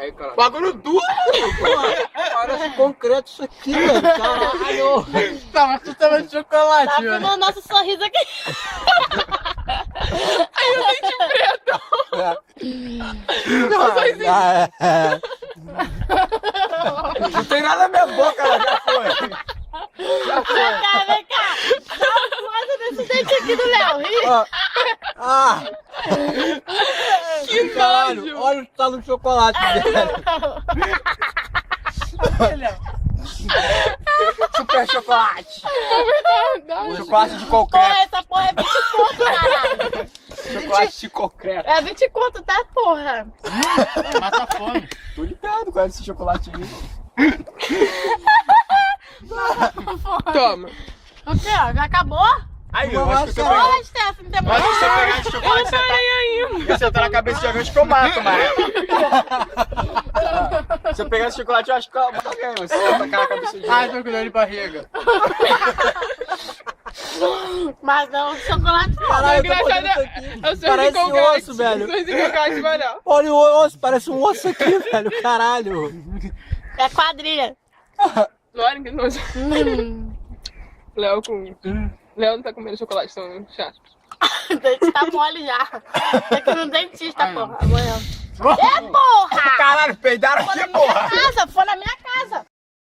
Aí, cara. Bagulho duro! Parece concreto isso aqui, velho. Caralho. Tá, mas tu tava de chocolate, Tá velho. vendo o nosso sorriso aqui? Aí o dente preto. Não tem nada na minha boca, ela já foi. Já foi. Vem cá. Dá uma coisa desse dente aqui do Léo. Ih, Ah, Que caralho. nojo. Olha o talo de chocolate, velho. Super chocolate. Chocolate de porra, concreto. essa porra é 20 conto, caralho. Chocolate de concreto. É 20 conto, tá, porra? Mata a fome. Tô ligado com esse chocolate aí. Toma. O quê? Já acabou? Aí, eu acho que eu pegar. Ô, Stephanie, tem Mas mais. se eu pegar esse chocolate, você tá... Você tá na cabeça de alguém, acho que eu mato, mas... Se eu pegar esse chocolate, eu acho que eu mato alguém. Você tá na cabeça de alguém. Ai, tô com dor de barriga. Mas não, chocolate não. Caralho, eu tô Engraçado, mordendo isso aqui. é o seu Parece Colgate. osso, velho. Seu Colgate, vai não. Olha o osso, parece um osso aqui, velho. Caralho. É quadrilha. Olha que nojo. Léo com... Léo não tá comendo chocolate tão chato. O dente tá mole já. Tem que ir no dentista, porra. Amanhã. É, porra! Caralho, peidaram Foi aqui, na minha porra. casa, foi na minha casa.